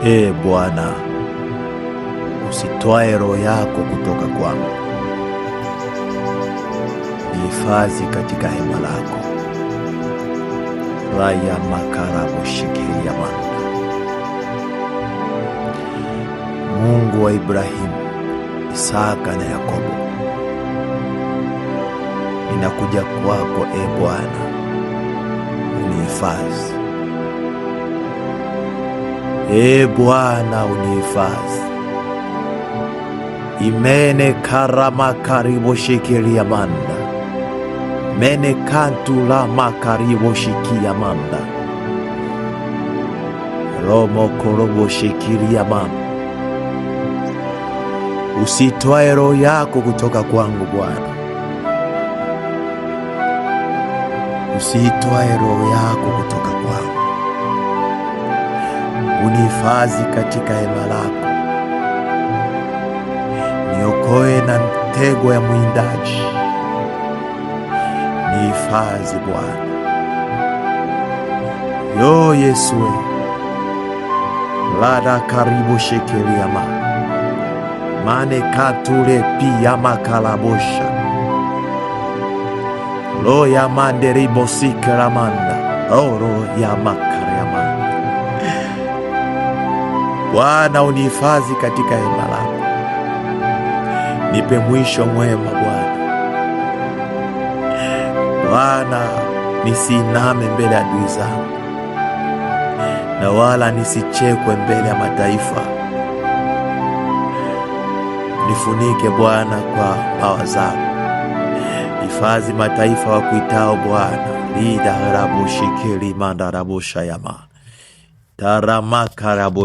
Bwana, usitwae roho yako kutoka kwangu. Nihifadhi katika hema lako. Raya makarabo shikilia manda. Mungu wa Ibrahimu, Isaka na Yakobo, ninakuja kwako Bwana, unihifadhi. Bwana, unihifadhi. Imene karama karibo shikilia manda. Mene kantu la makaribo shikia manda. Romo korobo shikilia manda. Usitwae roho yako kutoka kwangu Bwana. Usitwae roho yako kutoka kwangu. Unihifadhi katika hema lako. Niokoe na mtego ya mwindaji. Nihifadhi Bwana. Yo Yesu, lada karibu shekelia mane katule pia makalabosha. Lo ya manderibo sikera manda. Oro ya makara manda. Bwana, unihifadhi katika hema lako. Nipe mwisho mwema Bwana. Bwana, nisiname mbele ya adui zangu, na wala nisichekwe mbele ya mataifa. Nifunike Bwana kwa bawa zako. Hifadhi mataifa wakuitao Bwana. Lida rabu shikili manda rabu shayama. Taramaka rabu